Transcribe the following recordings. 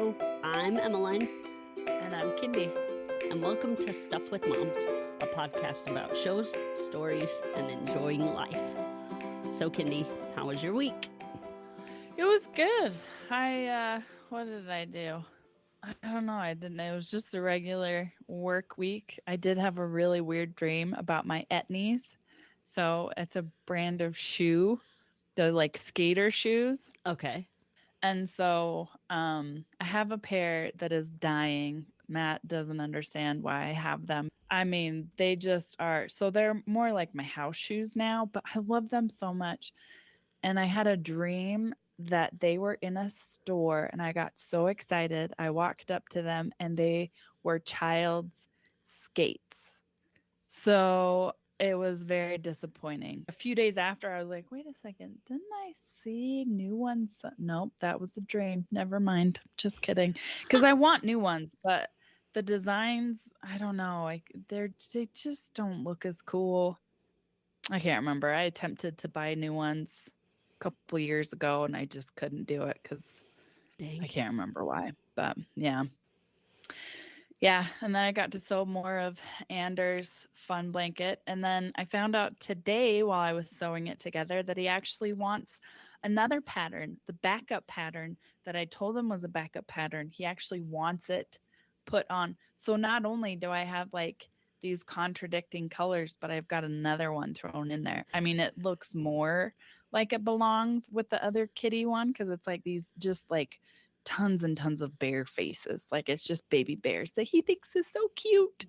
Hello, I'm Emmeline. And I'm Kindy. And welcome to Stuff with Moms, a podcast about shows, stories, and enjoying life. So, Kindy, how was your week? It was good. What did I do? I don't know. It was just a regular work week. I did have a really weird dream about my etnies. So it's a brand of shoe, the skater shoes. Okay. And so I have a pair that is dying. Matt doesn't understand why I have them. I mean, they just are. So they're more like my house shoes now, but I love them so much. And I had a dream that they were in a store and I got so excited. I walked up to them and they were child's skates. So it was very disappointing. A few days after, I was like, wait a second, didn't I see new ones? Nope, that was a dream. Never mind. Just kidding. Because I want new ones, but the designs, I don't know. They just don't look as cool. I can't remember. I attempted to buy new ones a couple years ago and I just couldn't do it because I can't remember why. But yeah. Yeah, and then I got to sew more of Anders' fun blanket. And then I found out today while I was sewing it together that he actually wants another pattern, the backup pattern that I told him was a backup pattern. He actually wants it put on. So not only do I have these contradicting colors, but I've got another one thrown in there. I mean, it looks more like it belongs with the other kitty one because it's these just tons and tons of bear faces. It's just baby bears that he thinks is so cute.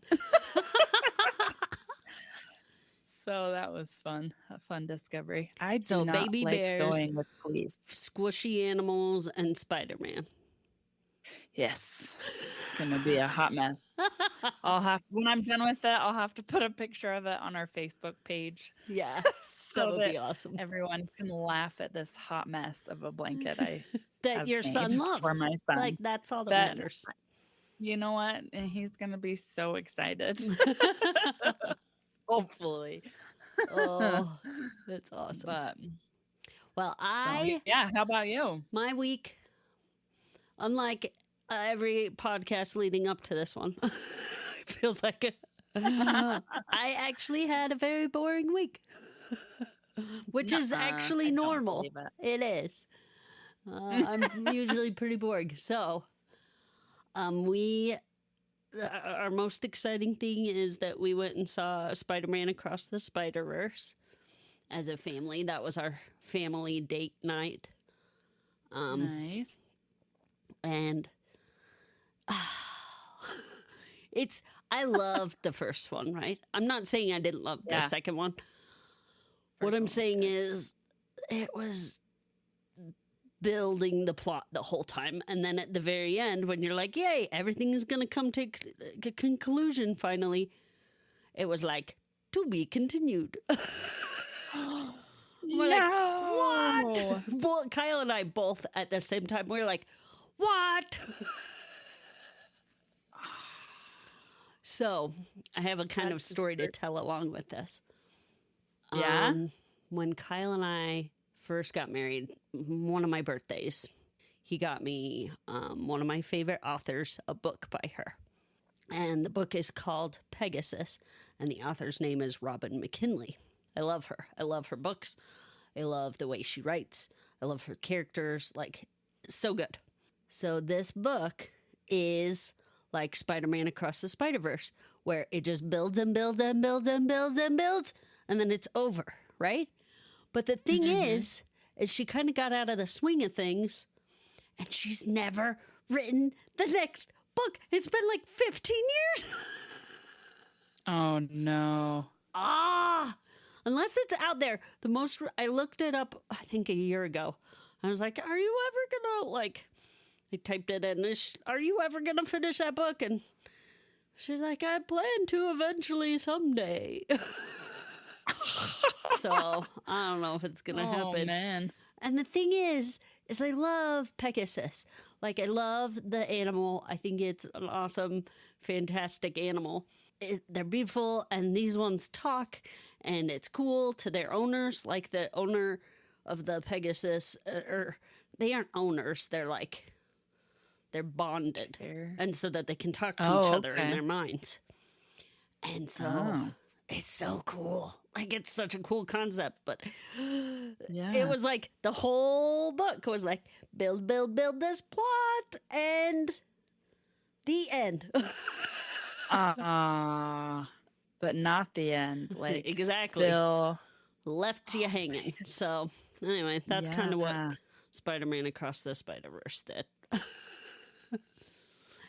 So that was fun. A fun discovery. I do not baby like bears, sewing with fleas. Squishy animals, and Spider-Man. Yes. It's going to be a hot mess. When I'm done with it, I'll have to put a picture of it on our Facebook page. Yeah, so that would be awesome. Everyone can laugh at this hot mess of a blanket that your son loves. For my son. That's all that matters. You know what? And he's going to be so excited. Hopefully. Oh, that's awesome. Yeah, how about you? My week, unlike every podcast leading up to this one, it feels like I actually had a very boring week, which is actually normal. It is. I'm usually pretty boring. So, our most exciting thing is that we went and saw Spider-Man Across the Spider-Verse as a family. That was our family date night. Nice. And I loved the first one, right? I'm not saying I didn't love the second one. What I'm saying is it was building the plot the whole time. And then at the very end, when you're like, yay, everything is going to come to a conclusion finally, it was like, to be continued. We're like, what? Well, Kyle and I both at the same time, we're like, what? So I have a kind of story to tell along with this. Yeah? When Kyle and I first got married, one of my birthdays, he got me one of my favorite authors, a book by her. And the book is called Pegasus, and the author's name is Robin McKinley. I love her. I love her books. I love the way she writes. I love her characters. So good. So this book is like Spider-Man Across the Spider-Verse, where it just builds and builds and builds and builds and builds, and then it's over, right? But the thing is she kind of got out of the swing of things, and she's never written the next book. It's been 15 years. Oh, no. Unless it's out there. I looked it up, I think a year ago. I was like, are you ever gonna, I typed it in, are you ever gonna finish that book? And she's like, I plan to eventually someday. So I don't know if it's gonna happen. Oh, man. And the thing is I love Pegasus. I love the animal. I think it's an awesome, fantastic animal. They're beautiful, and these ones talk, and it's cool to their owners. The owner of the Pegasus, or they aren't owners. They're they're bonded. Fair. And so that they can talk to Oh, each other in okay. their minds. And so Oh. it's so cool. Like, it's such a cool concept, but Yeah. it was like the whole book was like, build this plot, and the end. But not the end. Like, Exactly. still Left you hanging. So anyway, that's kind of what Yeah. Spider-Man Across the Spider-Verse did.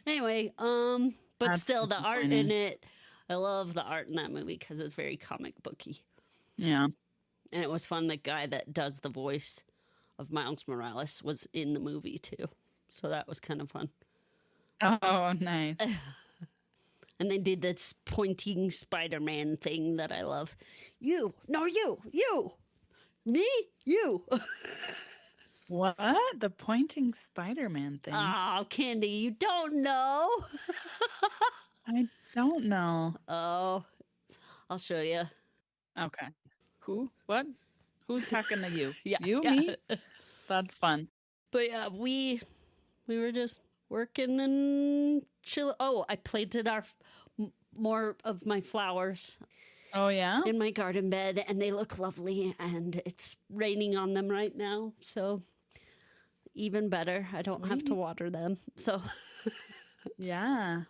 Anyway, but That's still the art in disappointing. it, I love the art in that movie because it's very comic booky. Yeah. And it was fun. The guy that does the voice of Miles Morales was in the movie too. So that was kind of fun. Oh, nice. And they did this pointing Spider-Man thing that I love. You, me, you. What? The pointing Spider-Man thing? Oh, Kindy, you don't know. I don't know. Oh, I'll show you. Okay. Who? What? Who's talking to you? Yeah, You? yeah. Me? That's fun. But yeah, we were just working and chill. Oh, I planted more of my flowers Oh, yeah? in my garden bed, and they look lovely. And it's raining on them right now, so even better. I don't have to Sweet. water them. So, Yeah.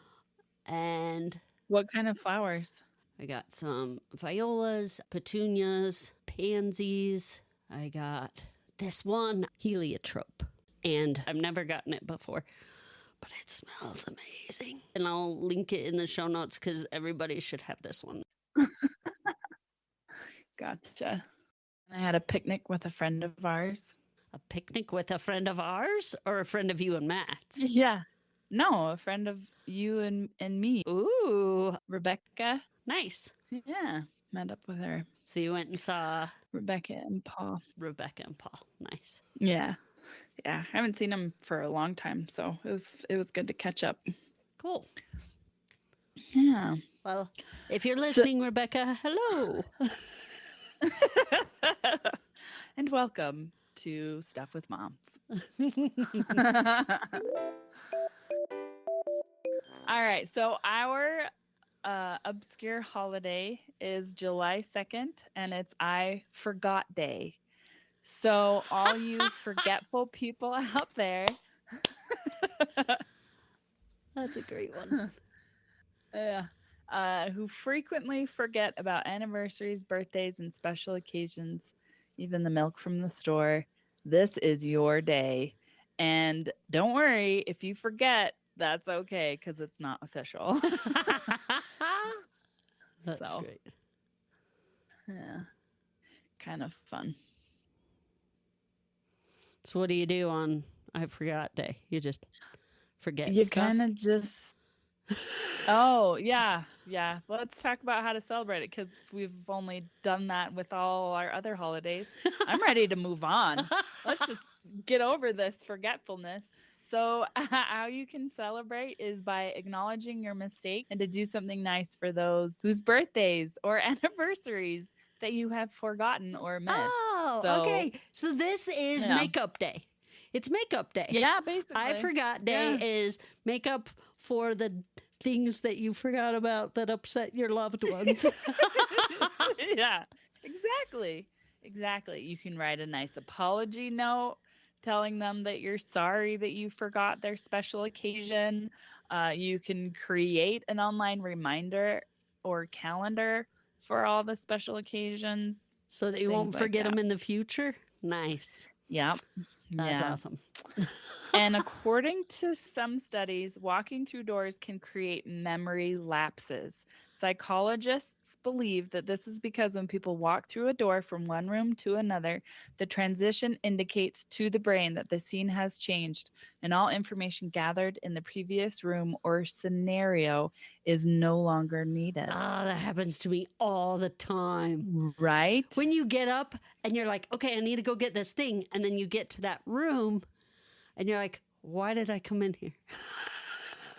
and What kind of flowers? I got some violas, petunias, pansies. I got this one heliotrope, and I've never gotten it before, but it smells amazing. And I'll link it in the show notes because everybody should have this one. Gotcha. I had a picnic with a friend of ours. A picnic with a friend of ours, or a friend of you and Matt's? Yeah. No, a friend of you and me. Ooh, Rebecca. nice. Yeah. Met up with her. So you went and saw Rebecca and Paul. Rebecca and Paul. Nice. Yeah. Yeah. I haven't seen them for a long time, so it was good to catch up. Cool. Yeah. Well, if you're listening, Rebecca, hello. And welcome to Stuff with Moms. All right. So our obscure holiday is July 2nd, and it's I Forgot Day. So all you forgetful people out there. That's a great one. Who frequently forget about anniversaries, birthdays, and special occasions, even the milk from the store. This is your day. And don't worry, if you forget, that's okay because it's not official. That's So, great. yeah, kind of fun. So what do you do on I Forgot Day? You just forget You stuff? kind of just. Oh, yeah. Yeah. Let's talk about how to celebrate it because we've only done that with all our other holidays. I'm ready to move on. Let's just get over this forgetfulness. So how you can celebrate is by acknowledging your mistake and to do something nice for those whose birthdays or anniversaries that you have forgotten or missed. Oh, So- okay. So this is Yeah. makeup day. It's makeup day. Yeah, basically. I Forgot Day Yeah. is makeup for the things that you forgot about that upset your loved ones. Yeah, exactly. Exactly. You can write a nice apology note telling them that you're sorry that you forgot their special occasion. You can create an online reminder or calendar for all the special occasions. So that you Things won't like forget that. them in the future. Nice. Yep. That's Yeah. awesome. And according to some studies, walking through doors can create memory lapses. Psychologists believe that this is because when people walk through a door from one room to another, the transition indicates to the brain that the scene has changed and all information gathered in the previous room or scenario is no longer needed. Oh, that happens to me all the time. Right? When you get up and you're like, okay, I need to go get this thing. And then you get to that room and you're like, why did I come in here?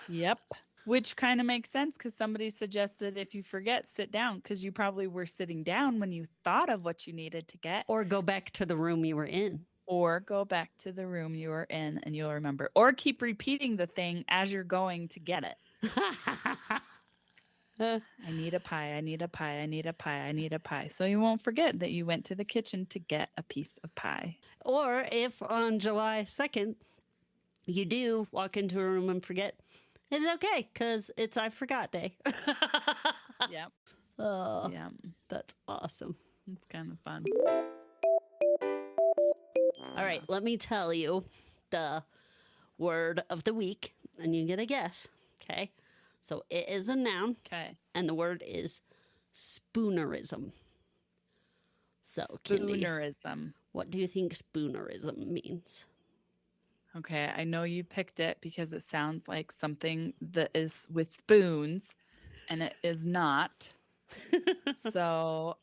Yep. Which kind of makes sense because somebody suggested if you forget, sit down because you probably were sitting down when you thought of what you needed to get. Or go back to the room you were in. Or go back to the room you were in and you'll remember. Or keep repeating the thing as you're going to get it. I need a pie. I need a pie. I need a pie. I need a pie. So you won't forget that you went to the kitchen to get a piece of pie. Or if on July 2nd, you do walk into a room and forget, it's okay because it's I forgot day. Yep. Oh, Yeah. that's awesome. It's kind of fun. All right, let me tell you the word of the week, and you get a guess. Okay, so it is a noun. Okay. And the word is spoonerism. So, Kindy, Spoonerism. what do you think spoonerism means? Okay, I know you picked it because it sounds like something that is with spoons, and it is not. So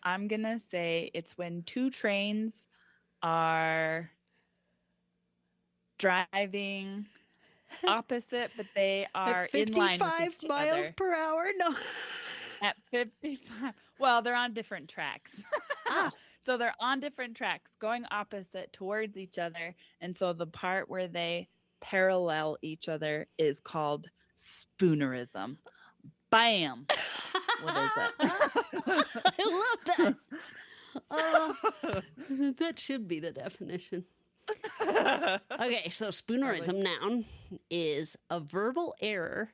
I'm going to say it's when two trains are driving opposite, but they are At in line with 55 each miles other per hour? No. at 55. Well, they're on different tracks. Oh. So they're on different tracks going opposite towards each other. And so the part where they parallel each other is called spoonerism. Bam. What is it? I love that. That should be the definition. Okay, so spoonerism noun is a verbal error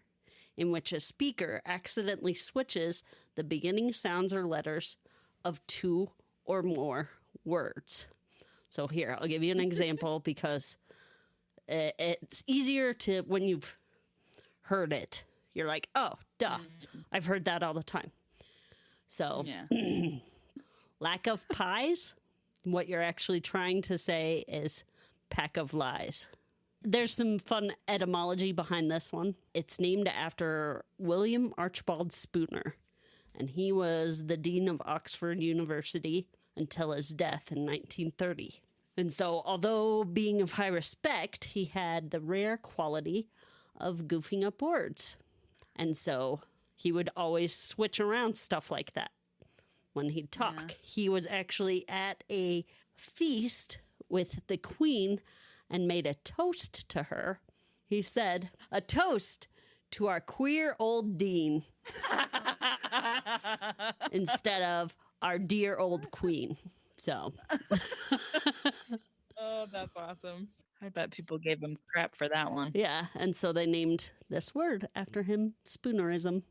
in which a speaker accidentally switches the beginning sounds or letters of two or more words. So here, I'll give you an example because it's easier to, when you've heard it, you're like, oh, duh, I've heard that all the time. So, Yeah. lack of pies, what you're actually trying to say is pack of lies. There's some fun etymology behind this one. It's named after William Archibald Spooner, and he was the dean of Oxford University until his death in 1930. And so, although being of high respect, he had the rare quality of goofing up words. And so he would always switch around stuff like that when he'd talk. Yeah. He was actually at a feast with the Queen and made a toast to her. He said, "A toast to our queer old dean," instead of our dear old Queen. So. Oh, that's awesome. I bet people gave him crap for that one. Yeah, and so they named this word after him, spoonerism.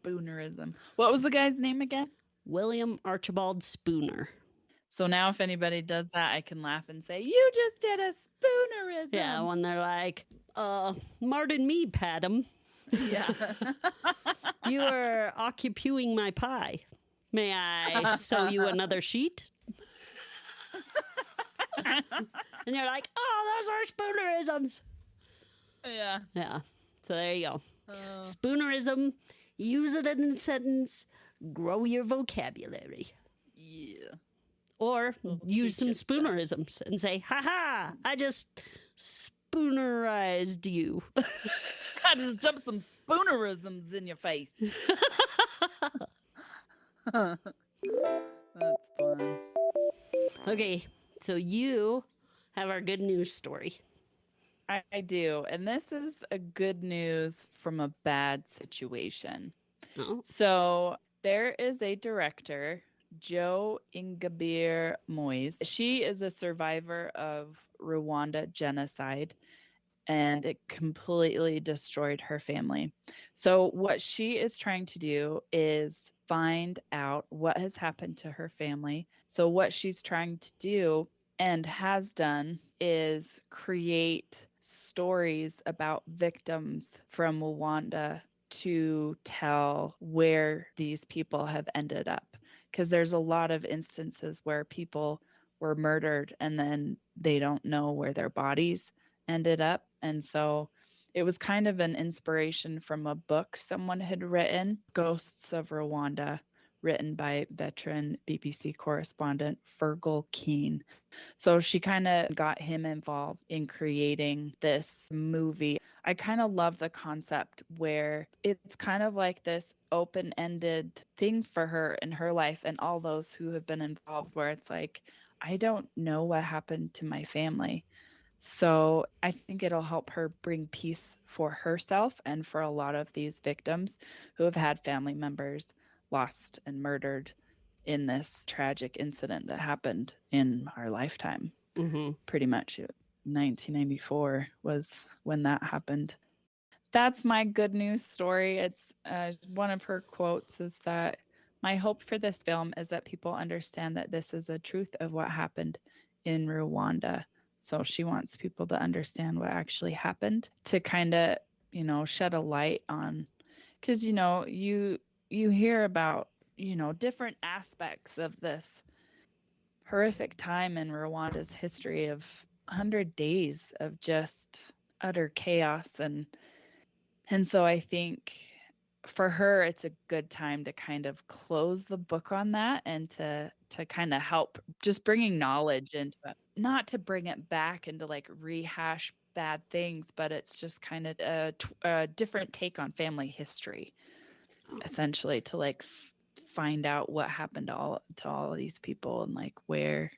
Spoonerism. What was the guy's name again? William Archibald Spooner. So now if anybody does that, I can laugh and say, you just did a spoonerism. Yeah, when they're like, pardon me, Padam. Yeah. You are occupying my pie. May I sew you another sheet? And you're like, oh, those are spoonerisms. Yeah. Yeah, so there you go. Spoonerism, use it in a sentence, grow your vocabulary. Yeah. Or use some spoonerisms and say, ha, I just spoonerized you. I just dumped some spoonerisms in your face. That's fun. Okay, so you have our good news story. I do. And this is a good news from a bad situation. Oh. So there is a director, Jo Ingabire Moise. She is a survivor of Rwanda genocide, and it completely destroyed her family. So what she is trying to do is find out what has happened to her family. So what she's trying to do and has done is create stories about victims from Rwanda to tell where these people have ended up. Because there's a lot of instances where people were murdered and then they don't know where their bodies ended up. And so it was kind of an inspiration from a book someone had written, Ghosts of Rwanda, written by veteran BBC correspondent Fergal Keane. So she kind of got him involved in creating this movie. I kind of love the concept where it's kind of like this open-ended thing for her in her life and all those who have been involved, where it's like, I don't know what happened to my family. So I think it'll help her bring peace for herself and for a lot of these victims who have had family members lost and murdered in this tragic incident that happened in our lifetime. Mm-hmm. Pretty much 1994 was when that happened. That's my good news story. It's one of her quotes is that my hope for this film is that people understand that this is a truth of what happened in Rwanda. So she wants people to understand what actually happened to kind of, shed a light on, because, you hear about, different aspects of this horrific time in Rwanda's history of 100 days of just utter chaos. And so I think for her, it's a good time to kind of close the book on that and to kind of help just bringing knowledge into it. Not to bring it back and to like rehash bad things, but it's just kind of a different take on family history, essentially, to like find out what happened to all of these people and like where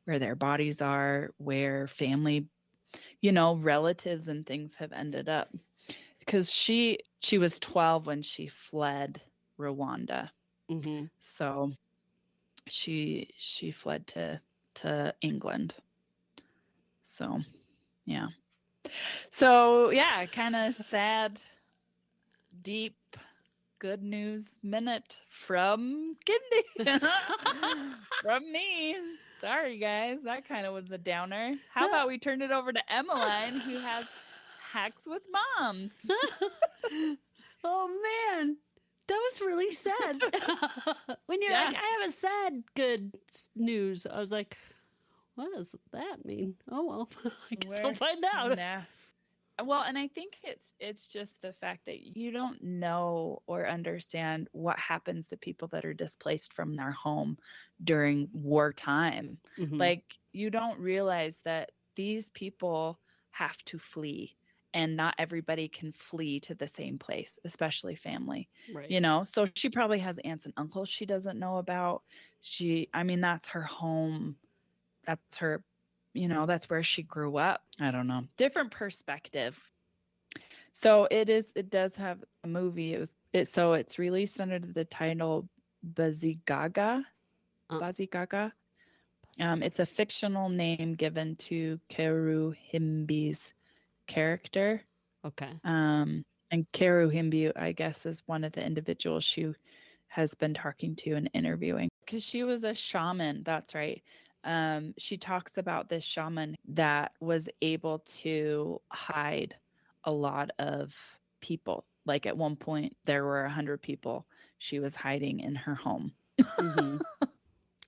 their bodies are, where family, relatives and things have ended up. Because she was 12 when she fled Rwanda. Mm-hmm. So she fled to England. So yeah. So yeah, kind of sad, deep, good news minute from Kindy. From me. Sorry guys, that kind of was a downer. How about we turn it over to Emmeline, who has hacks with moms. Oh man, that was really sad. When you're like, I have a sad good news, I was like, what does that mean? Oh well, I guess we'll find out. Nah. Well, and I think it's just the fact that you don't know or understand what happens to people that are displaced from their home during wartime. Mm-hmm. Like, you don't realize that these people have to flee. And not everybody can flee to the same place, especially family, right. So she probably has aunts and uncles she doesn't know about. That's her home. That's her, that's where she grew up. I don't know. Different perspective. So it does have a movie. So it's released under the title Bazigaga. Bazigaga. It's a fictional name given to Keruhimbi's character. Okay. And Keruhimbi, I guess, is one of the individuals she has been talking to and interviewing, because she was a shaman. That's right. She talks about this shaman that was able to hide a lot of people. Like at one point there were 100 people she was hiding in her home. Mm-hmm.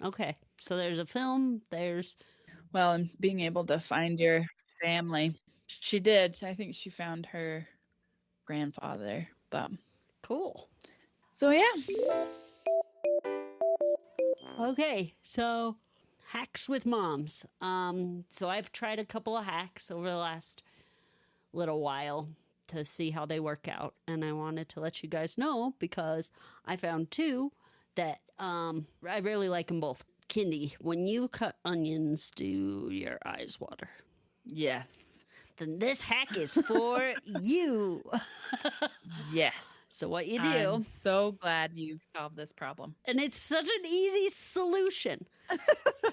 Okay. So there's a film, and being able to find your family. She did. I think she found her grandfather. But cool. So yeah. Okay, so hacks with moms. So I've tried a couple of hacks over the last little while to see how they work out, and I wanted to let you guys know because I found two that I really like them both. Kindy, when you cut onions, do your eyes water? Yes. Then this hack is for you. Yes. So what you do... I'm so glad you've solved this problem. And it's such an easy solution.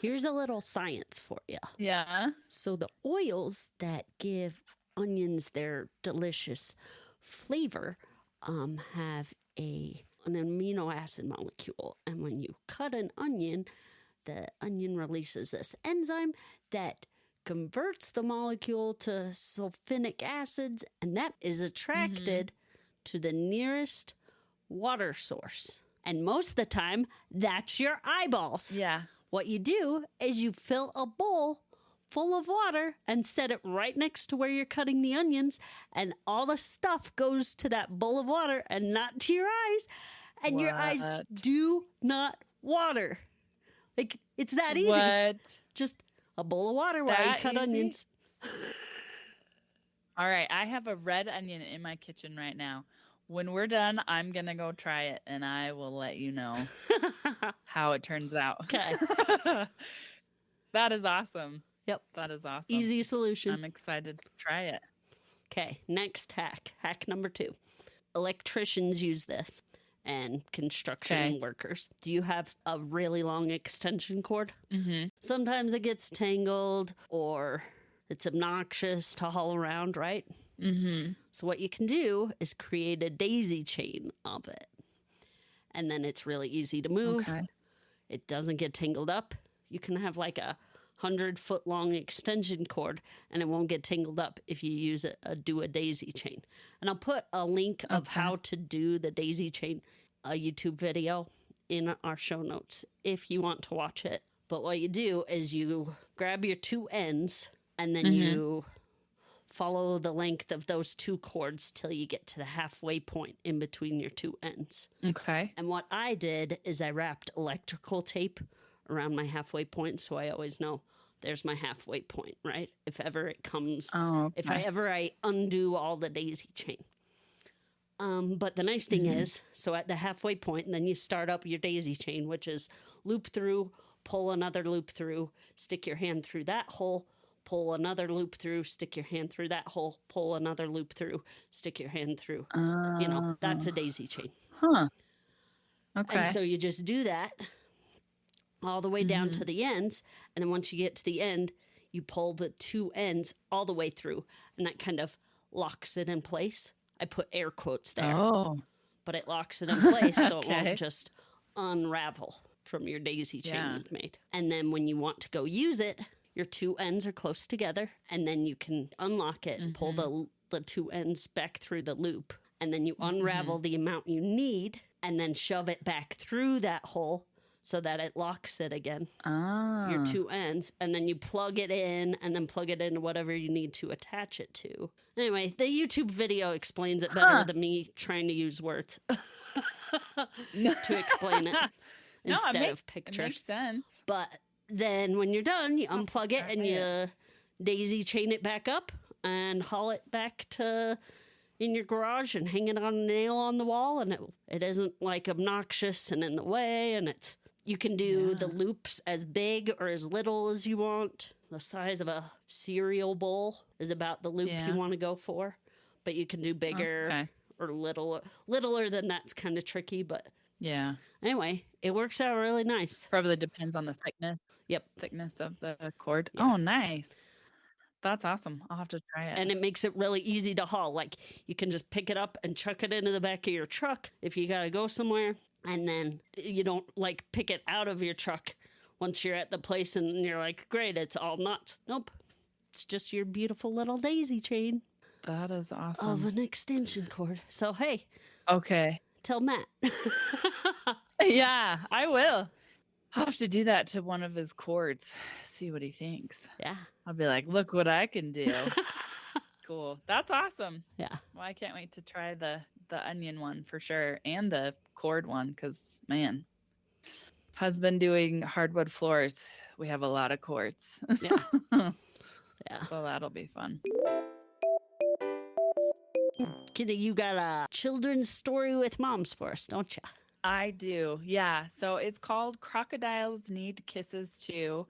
Here's a little science for you. Yeah. So the oils that give onions their delicious flavor have an amino acid molecule. And when you cut an onion, the onion releases this enzyme that converts the molecule to sulfonic acids, and that is attracted to the nearest water source. And most of the time, that's your eyeballs. Yeah. What you do is you fill a bowl full of water and set it right next to where you're cutting the onions, and all the stuff goes to that bowl of water and not to your eyes, and your eyes do not water. Like, it's that easy. What? Just a bowl of water while you cut onions. All right, I have a red onion in my kitchen right now. When we're done, I'm going to go try it, and I will let you know how it turns out. Okay. That is awesome. Yep. That is awesome. Easy solution. I'm excited to try it. Okay, next hack. Hack number 2. Electricians use this and construction workers. Do you have a really long extension cord? Mm-hmm. Sometimes it gets tangled or it's obnoxious to haul around, right? Mm-hmm. So what you can do is create a daisy chain of it. And then it's really easy to move. Okay. It doesn't get tangled up. You can have like a 100-foot long extension cord and it won't get tangled up if you use do a daisy chain. And I'll put a link of how to do the daisy chain, a YouTube video, in our show notes if you want to watch it. But what you do is you grab your 2 ends and then you follow the length of those 2 cords till you get to the halfway point in between your 2 ends. Okay. And what I did is I wrapped electrical tape around my halfway point, so I always know there's my halfway point, right? If ever it comes, if I undo all the daisy chain. But the nice thing is, so at the halfway point, and then you start up your daisy chain, which is loop through, pull another loop through, stick your hand through that hole, pull another loop through, stick your hand through that hole, pull another loop through, stick your hand through. That's a daisy chain. Huh. Okay. And so you just do that all the way down to the ends. And then once you get to the end, you pull the 2 ends all the way through. And that kind of locks it in place. I put air quotes there. Oh. But it locks it in place so it Okay. won't just unravel from your daisy chain you've made. And then when you want to go use it, your 2 ends are close together. And then you can unlock it and pull the 2 ends back through the loop. And then you unravel the amount you need and then shove it back through that hole so that it locks it again, your 2 ends, and then you plug it in and then plug it into whatever you need to attach it to. Anyway, the YouTube video explains it better than me trying to use words to explain it instead of pictures. It makes sense. But then when you're done, you unplug it and you daisy chain it back up and haul it back to in your garage and hang it on a nail on the wall, and it isn't like obnoxious and in the way, and you can do the loops as big or as little as you want. The size of a cereal bowl is about the loop you want to go for, but you can do bigger or littler than that's kind of tricky, but anyway, it works out really nice. Probably depends on the thickness. Yep. Thickness of the cord. Yeah. Oh, nice. That's awesome. I'll have to try it. And it makes it really easy to haul. Like, you can just pick it up and chuck it into the back of your truck if you got to go somewhere. And then you don't, like, pick it out of your truck once you're at the place and you're like, great, it's all nuts. Nope. It's just your beautiful little daisy chain. That is awesome. Of an extension cord. So, hey. Okay. Tell Matt. Yeah, I will. I'll have to do that to one of his cords. See what he thinks. Yeah. I'll be like, look what I can do. Cool. That's awesome. Yeah. Well, I can't wait to try the onion one for sure. And the cord one. Because, man, husband doing hardwood floors. We have a lot of cords. Yeah. Yeah. So that'll be fun. Kindy, you got a children's story with moms for us, don't you? I do. Yeah. So it's called Crocodiles Need Kisses Too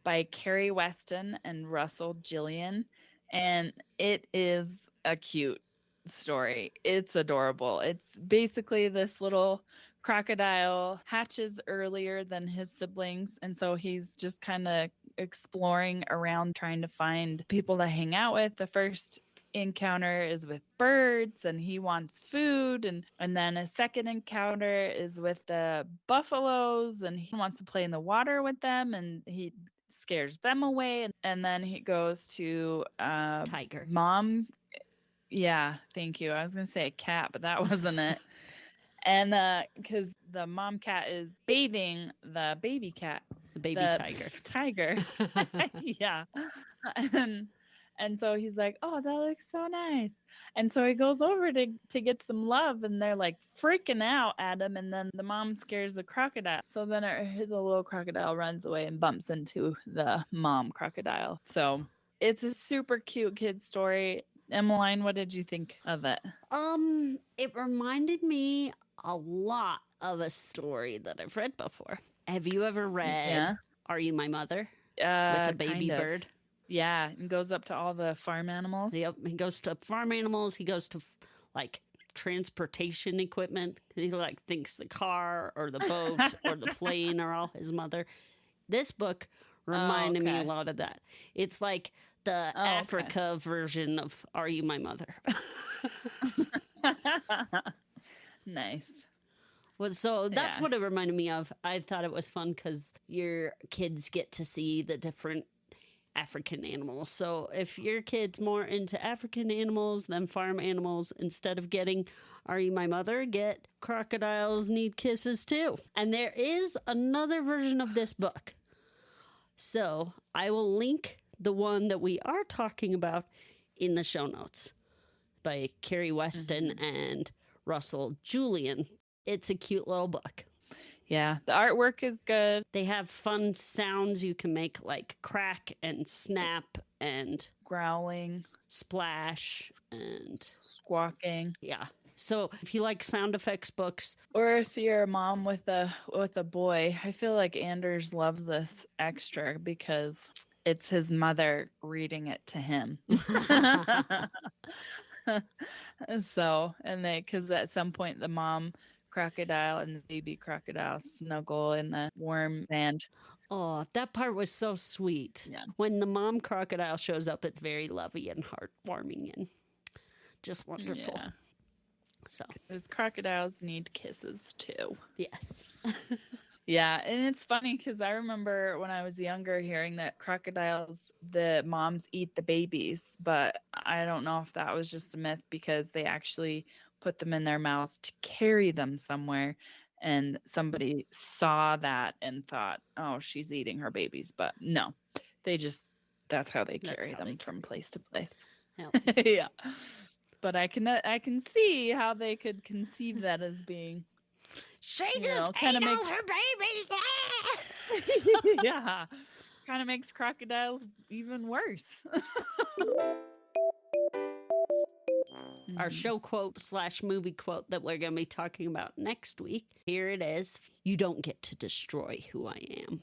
by Carrie Weston and Russell Gillian. And it is a cute story. It's adorable. It's basically this little crocodile hatches earlier than his siblings. And so he's just kind of exploring around trying to find people to hang out with. The first encounter is with birds and he wants food, and then a second encounter is with the buffaloes and he wants to play in the water with them and he scares them away, and then he goes to Tiger. Mom. Yeah, thank you. I was gonna say a cat, but that wasn't it. And because the mom cat is bathing the baby cat, The baby tiger. Yeah. And so he's like, oh, that looks so nice. And so he goes over to get some love, and they're like freaking out at him. And then the mom scares the crocodile. So then the little crocodile runs away and bumps into the mom crocodile. So it's a super cute kid story. Emmeline, what did you think of it? It reminded me a lot of a story that I've read before. Have you ever read Are You My Mother? with a baby kind of. bird. Yeah, and goes up to all the farm animals. Yep, he goes to farm animals. He goes to like transportation equipment. He like thinks the car or the boat or the plane are all his mother. This book reminded me a lot of that. It's like the Africa version of Are You My Mother? Nice. So that's what it reminded me of. I thought it was fun because your kids get to see the different African animals. So if your kid's more into African animals than farm animals, instead of getting Are You My Mother, get Crocodiles Need Kisses Too. And there is another version of this book. So I will link the one that we are talking about in the show notes by Carrie Weston and Russell Julian. It's a cute little book. Yeah, the artwork is good. They have fun sounds you can make, like crack and snap and growling, splash and squawking. Yeah. So if you like sound effects books, or if you're a mom with a boy, I feel like Anders loves this extra because it's his mother reading it to him. So, and because at some point the mom crocodile and the baby crocodile snuggle in the warm sand. Oh, that part was so sweet. Yeah. When the mom crocodile shows up, it's very lovey and heartwarming and just wonderful. Yeah. So those crocodiles need kisses too. Yes. Yeah, and it's funny because I remember when I was younger hearing that crocodiles, the moms eat the babies, but I don't know if that was just a myth because they actually put them in their mouths to carry them somewhere, and somebody saw that and thought, oh, she's eating her babies. But no, that's how they carry them from place to place. Yep. Yeah. But I can see how they could conceive that as being, she just kind of ate makes all her babies. yeah, kind of makes crocodiles even worse. Our show quote / movie quote that we're going to be talking about next week. Here it is. You don't get to destroy who I am.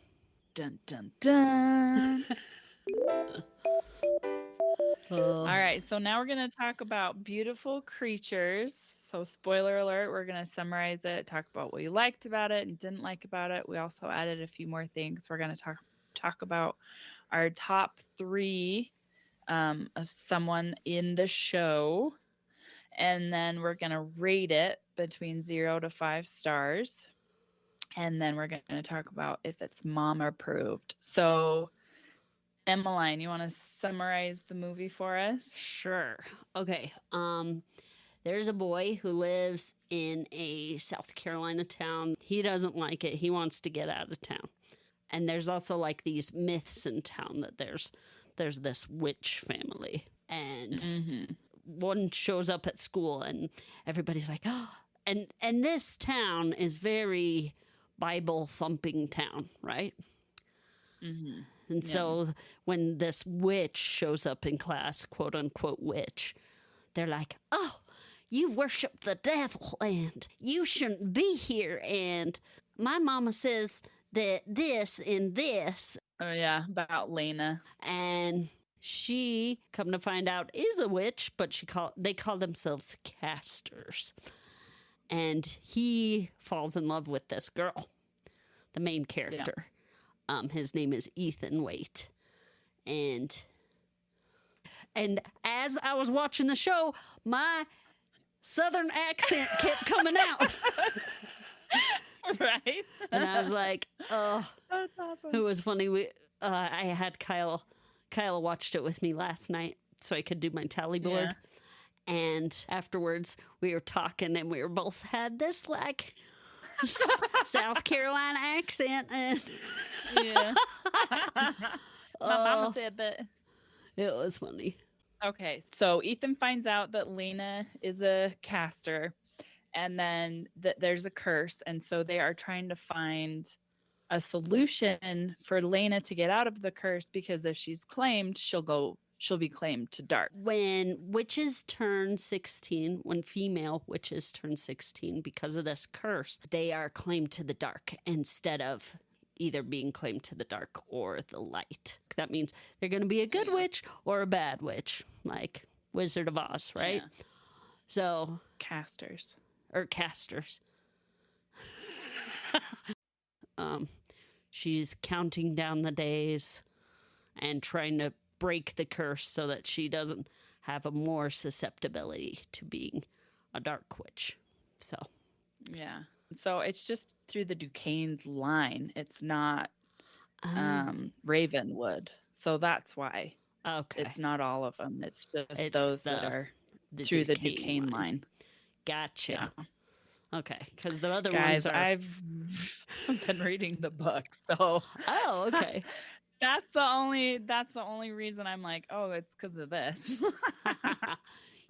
Dun, dun, dun. All right, so now we're going to talk about beautiful creatures. So spoiler alert, we're going to summarize it, talk about what you liked about it and didn't like about it. We also added a few more things. We're going to talk about our top 3 of someone in the show. And then we're going to rate it between 0 to 5 stars. And then we're going to talk about if it's mom approved. So Emmeline, you want to summarize the movie for us? Sure. Okay. There's a boy who lives in a South Carolina town. He doesn't like it. He wants to get out of town. And there's also like these myths in town that there's this witch family. And one shows up at school and everybody's like, oh. And this town is very Bible thumping town, right? Mm-hmm. And so when this witch shows up in class, quote unquote witch, they're like, oh, you worship the devil and you shouldn't be here. And my mama says that this and this. Oh, yeah, about Lena. And she, come to find out, is a witch, but they call themselves casters. And he falls in love with this girl, the main character. Yeah. His name is Ethan Waite. And as I was watching the show, my Southern accent kept coming out. Right. And I was like, oh, that's awesome. It was funny. I had Kyle watched it with me last night so I could do my tally board. Yeah. And afterwards we were talking and we were both had this like South Carolina accent. And yeah. My mama said that. It was funny. Okay, so Ethan finds out that Lena is a caster and then that there's a curse. And so they are trying to find a solution for Lena to get out of the curse because if she's claimed, she'll be claimed to dark. When witches turn 16, when female witches turn 16 because of this curse, they are claimed to the dark instead of either being claimed to the dark or the light. That means they're going to be a good witch or a bad witch, like Wizard of Oz, right? Yeah. So, Casters. or casters. She's counting down the days and trying to break the curse so that she doesn't have a more susceptibility to being a dark witch. So, yeah. So it's just through the Duquesne's line. It's not Ravenwood. So that's why. Okay. It's not all of them. It's just It's those that are through the Duquesne line. Gotcha. Yeah. Okay, because the other Guys, ones are... I've been reading the book, so Oh, okay. that's the only reason I'm like, oh, it's because of this.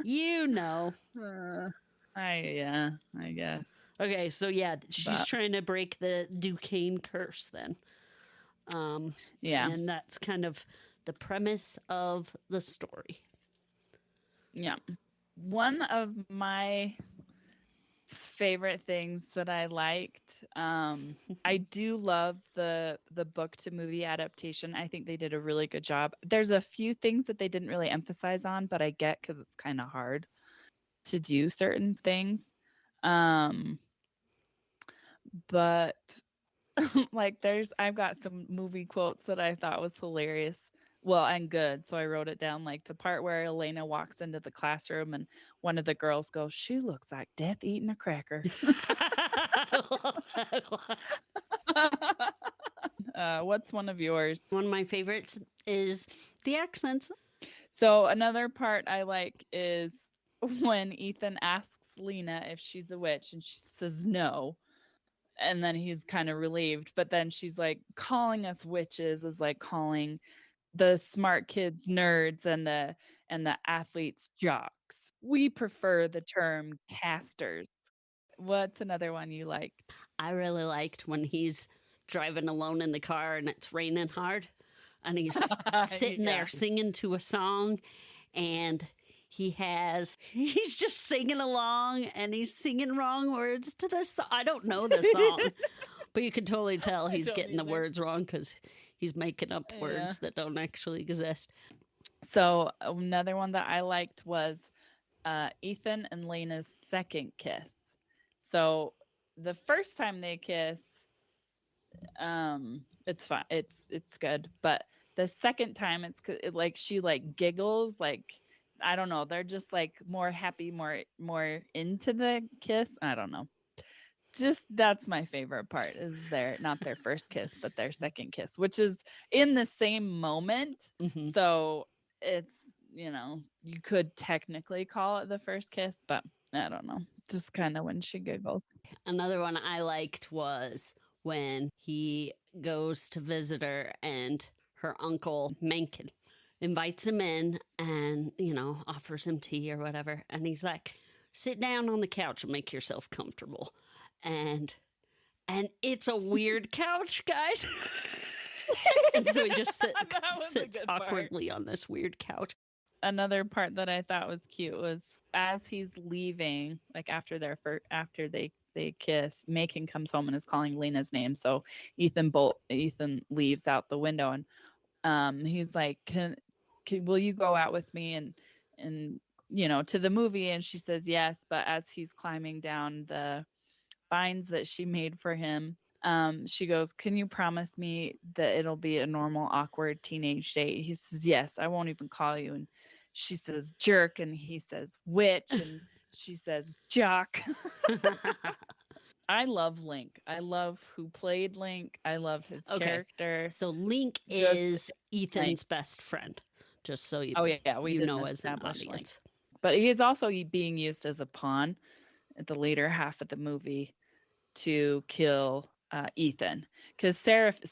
You know. I guess. Okay, so yeah, she's trying to break the Duquesne curse then. Yeah. And that's kind of the premise of the story. Yeah. One of my favorite things that I liked, I do love the book to movie adaptation. I think they did a really good job. There's a few things that they didn't really emphasize on, but I get because it's kind of hard to do certain things. But like I've got some movie quotes that I thought was hilarious. Well, and good. So I wrote it down, like the part where Elena walks into the classroom and one of the girls goes, "She looks like death eating a cracker." What's one of yours? One of my favorites is the accents. So another part I like is when Ethan asks Lena if she's a witch and she says no. And then he's kind of relieved. But then she's like, calling us witches is like calling the smart kids nerds and the athletes jocks. We prefer the term casters. What's another one you liked? I really liked when he's driving alone in the car and it's raining hard and he's sitting there singing to a song and he's just singing along and he's singing wrong words to the song. I don't know the song, but you can totally tell he's getting the words wrong because he's making up words that don't actually exist. So another one that I liked was Ethan and Lena's second kiss. So the first time they kiss, it's fine. It's good. But the second time, like she like giggles, like I don't know. They're just like more happy, more into the kiss. I don't know. Just that's my favorite part is not their first kiss, but their second kiss, which is in the same moment. Mm-hmm. So it's, you could technically call it the first kiss, but I don't know. Just kind of when she giggles. Another one I liked was when he goes to visit her and her uncle Mencken invites him in and, offers him tea or whatever. And he's like, sit down on the couch and make yourself comfortable. And it's a weird couch, guys. And so he just sits awkwardly on this weird couch. Another part that I thought was cute was as he's leaving, like after they kiss, Macon comes home and is calling Lena's name. So Ethan leaves out the window and he's like, will you go out with me and to the movie? And she says yes. But as he's climbing down the vines that she made for him, she goes, can you promise me that it'll be a normal, awkward teenage date? He says, yes, I won't even call you. And she says, jerk. And he says, witch. And she says, jock. I love Link. I love who played Link. I love his character. So Link is Ethan's best friend, just so you know as an audience. Link. But he is also being used as a pawn at the later half of the movie to kill Ethan. Because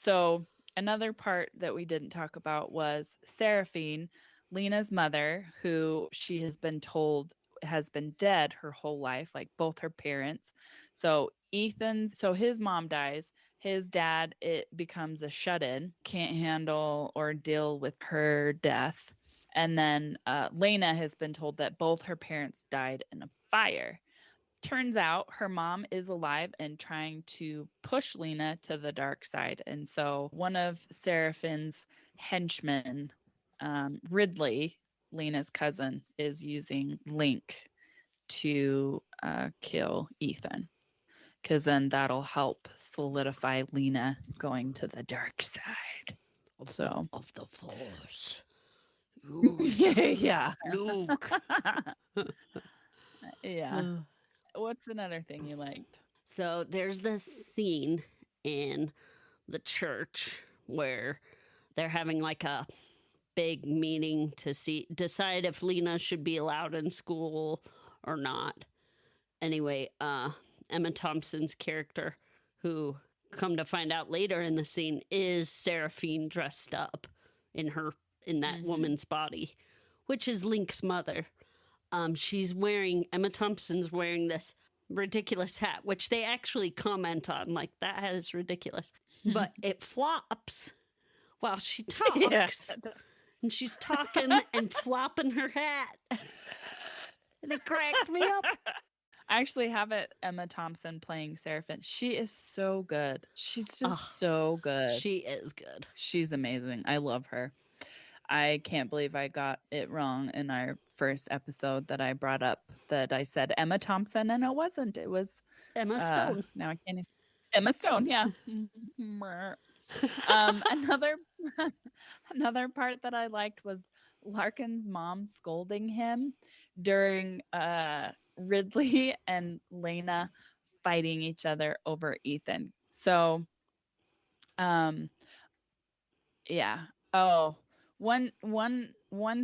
so another part that we didn't talk about was Seraphine, Lena's mother, who she has been told has been dead her whole life, like both her parents. So his mom dies. His dad, it becomes a shut-in, can't handle or deal with her death. And then Lena has been told that both her parents died in a fire. turns out her mom is alive and trying to push Lena to the dark side. And so one of Seraphine's henchmen, Ridley, Lena's cousin, is using Link to kill Ethan, because then that'll help solidify Lena going to the dark side of the Force. yeah. Luke. Yeah. What's another thing you liked? So there's this scene in the church where they're having like a big meeting to decide if Lena should be allowed in school or not. Anyway, Emma Thompson's character, who come to find out later in the scene is Seraphine dressed up in that woman's body, which is Link's mother. Emma Thompson's wearing this ridiculous hat, which they actually comment on, like, that hat is ridiculous. But it flops while she talks. Yeah. And she's talking and flopping her hat. And it cracked me up. I actually have it, Emma Thompson playing Seraphine. She is so good. She's just so good. She is good. She's amazing. I love her. I can't believe I got it wrong in our first episode that I brought up, that I said Emma Thompson, and it wasn't. It was Emma Stone. Now I can't. Emma Stone, yeah. Another part that I liked was Larkin's mom scolding him during Ridley and Lena fighting each other over Ethan. So, yeah. Oh, one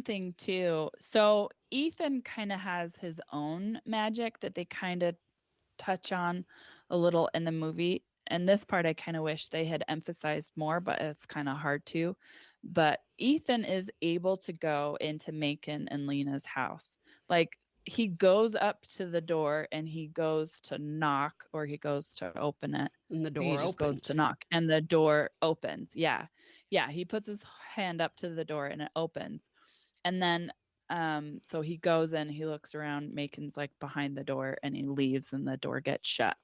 thing too. So Ethan kind of has his own magic that they kind of touch on a little in the movie. And this part I kind of wish they had emphasized more, but it's kind of hard to. But Ethan is able to go into Macon and Lena's house. Like, he goes up to the door and he goes to knock, or he goes to open it. And the door opens. He just goes to knock and the door opens. Yeah. Yeah. He puts his hand up to the door and it opens. And then, so he goes in, he looks around, Macon's like behind the door, and he leaves and the door gets shut.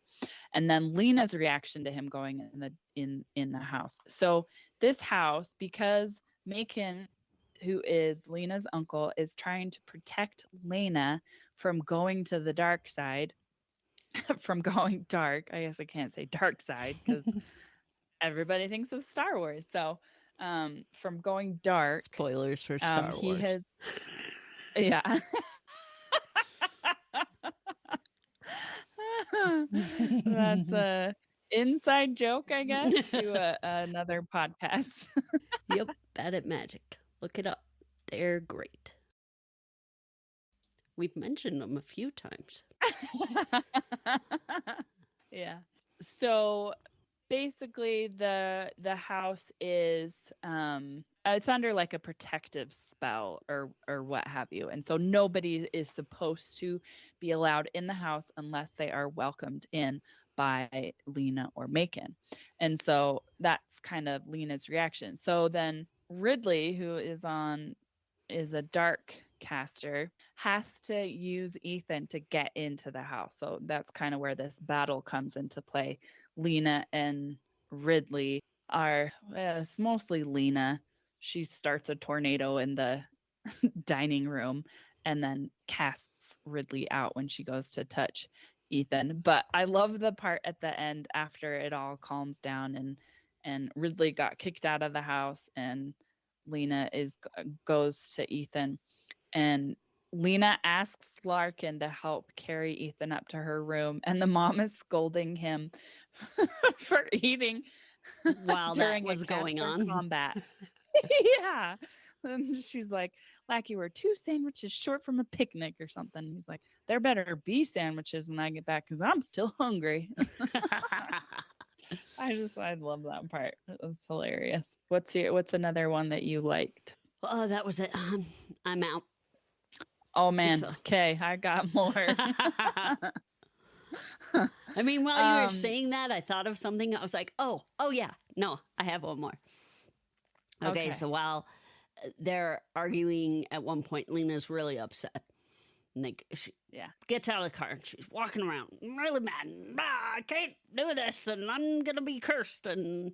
And then Lena's reaction to him going in the house. So this house, because Macon, who is Lena's uncle, is trying to protect Lena from going to the dark side, from going dark. I guess I can't say dark side because everybody thinks of Star Wars. So from going dark. Spoilers for Star Wars. He has, yeah. That's a inside joke, I guess, to another podcast. Yep, Bad at Magic. Look it up. They're great. We've mentioned them a few times. Yeah. So basically the house is it's under like a protective spell or what have you. And so nobody is supposed to be allowed in the house unless they are welcomed in by Lena or Macon. And so that's kind of Lena's reaction. So then Ridley, who is a dark caster, has to use Ethan to get into the house. So that's kind of where this battle comes into play. Lena and Ridley are, it's mostly Lena. She starts a tornado in the dining room and then casts Ridley out when she goes to touch Ethan. But I love the part at the end after it all calms down and Ridley got kicked out of the house and Lena goes to Ethan, and Lena asks Larkin to help carry Ethan up to her room, and the mom is scolding him for eating while that was going on. Combat. Yeah. And she's like, you were 2 sandwiches short from a picnic or something. He's like, there better be sandwiches when I get back because I'm still hungry. I love that part. It was hilarious. What's another one that you liked? Oh, that was it. I'm out. Oh man. Okay, I got more. I mean, while you were saying that, I thought of something. I was like, oh yeah. No, I have one more. Okay. So while they're arguing at one point, Lena's really upset And she gets out of the car and she's walking around. I'm really mad. I can't do this, and I'm going to be cursed. And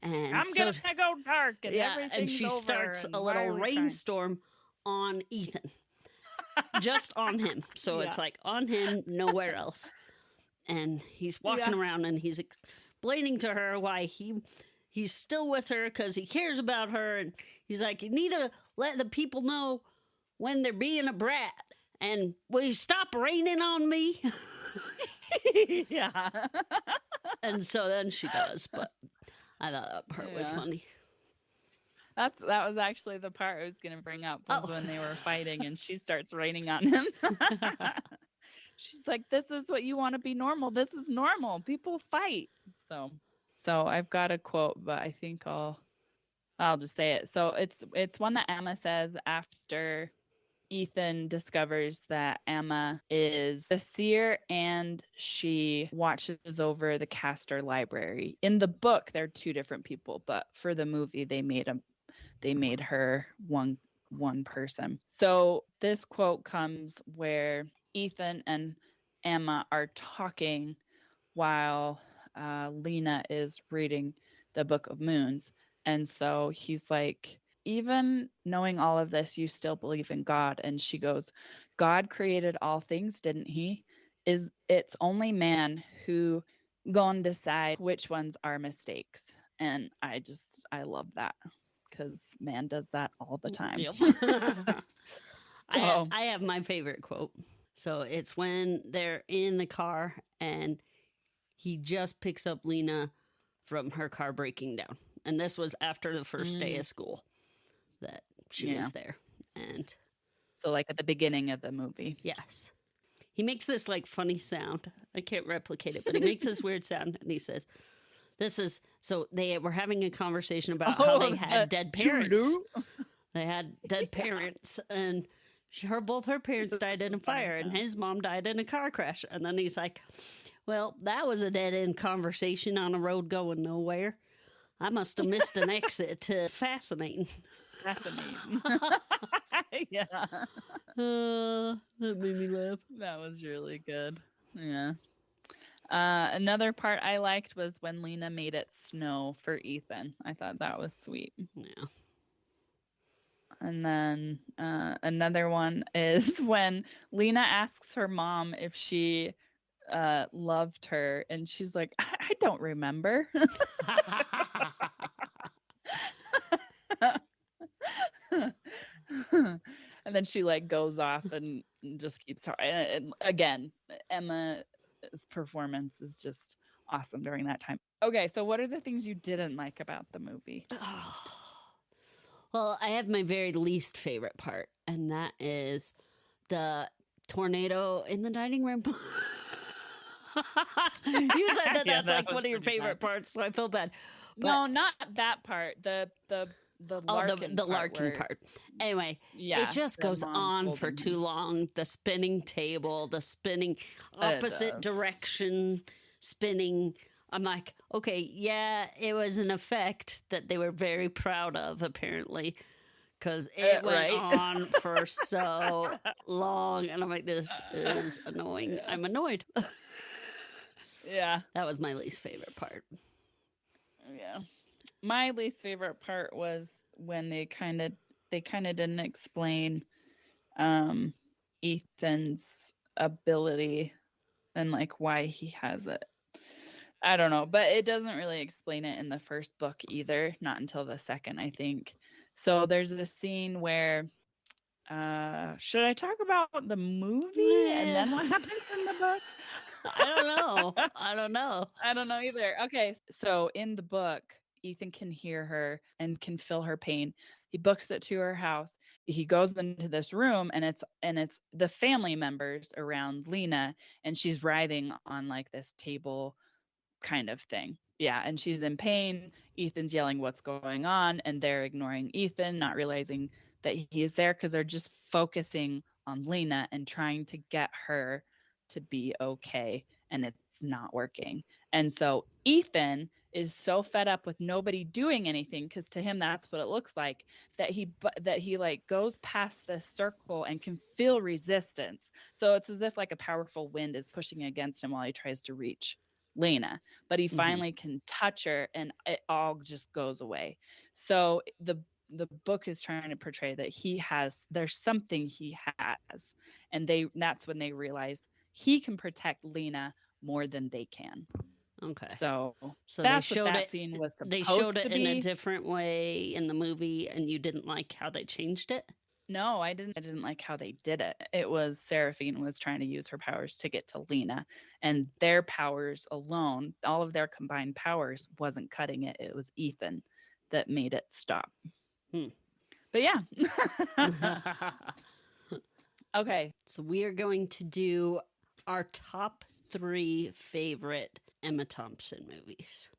I'm going to go dark, and everything's and she over, starts and a little rainstorm on Ethan. Just on him. So it's like on him, nowhere else. And he's walking around and he's explaining to her why he's still with her because he cares about her. And he's like, you need to let the people know when they're being a brat. And will you stop raining on me? Yeah. And so then she does. But I thought that part was funny. That was actually the part I was going to bring up was when they were fighting and she starts raining on him. She's like, this is what you want to be normal. This is normal. People fight. So I've got a quote, but I think I'll just say it. So it's one that Emma says after Ethan discovers that Emma is a seer and she watches over the Castor Library. In the book, they're two different people, but for the movie, they made her one person. So this quote comes where Ethan and Emma are talking while Lena is reading the Book of Moons. And so he's like, even knowing all of this, you still believe in God. And she goes, God created all things, didn't he? It's only man who gonna decide which ones are mistakes. And I love that because man does that all the time. Yep. I have my favorite quote. So it's when they're in the car and he just picks up Lena from her car breaking down. And this was after the first day of school that she was there. And so like at the beginning of the movie. Yes. He makes this like funny sound. I can't replicate it, but he makes this weird sound and he says, so they were having a conversation about how they had dead parents. They had dead parents and both her parents died in a fire and his mom died in a car crash. And then he's like, well, that was a dead end conversation on a road going nowhere. I must have missed an exit. Fascinating. Yeah. That made me laugh. That was really good. Yeah. Another part I liked was when Lena made it snow for Ethan. I thought that was sweet. Yeah. And then another one is when Lena asks her mom if she loved her, and she's like, I don't remember. And then she like goes off and just keeps talking. And again, Emma's performance is just awesome during that time. Okay, so what are the things you didn't like about the movie? Well, I have my very least favorite part, and that is the tornado in the dining room. You said that's like one of your favorite parts, so I feel bad. But no, not that part. The Larkin part. Anyway, it just goes on for too long. The spinning table, the spinning opposite direction spinning. I'm like, okay, yeah, it was an effect that they were very proud of, apparently, because it went on for so long. And I'm like, this is annoying. I'm annoyed. Yeah. That was my least favorite part. Yeah. My least favorite part was when they kind of didn't explain Ethan's ability and like why he has it. I don't know, but it doesn't really explain it in the first book either, not until the second, I think. So there's a scene where should I talk about the movie and then what happens in the book? I don't know. I don't know either. Okay, so in the book, Ethan can hear her and can feel her pain. He books it to her house. He goes into this room and it's the family members around Lena, and she's writhing on like this table kind of thing. Yeah, and she's in pain. Ethan's yelling what's going on, and they're ignoring Ethan, not realizing that he is there because they're just focusing on Lena and trying to get her to be okay. and it's not working. And so Ethan is so fed up with nobody doing anything, because to him that's what it looks like, that he like goes past this circle and can feel resistance. So it's as if like a powerful wind is pushing against him while he tries to reach Lena, but he finally can touch her and it all just goes away. So the book is trying to portray that there's something he has, and that's when they realize he can protect Lena more than they can. Okay. So that's what that scene was supposed to be. They showed it in a different way in the movie, and you didn't like how they changed it? No, I didn't like how they did it. It was Seraphine was trying to use her powers to get to Lena, and their powers alone, all of their combined powers, wasn't cutting it. It was Ethan that made it stop. But yeah. Okay. So we are going to do our top 3 favorite Emma Thompson movies.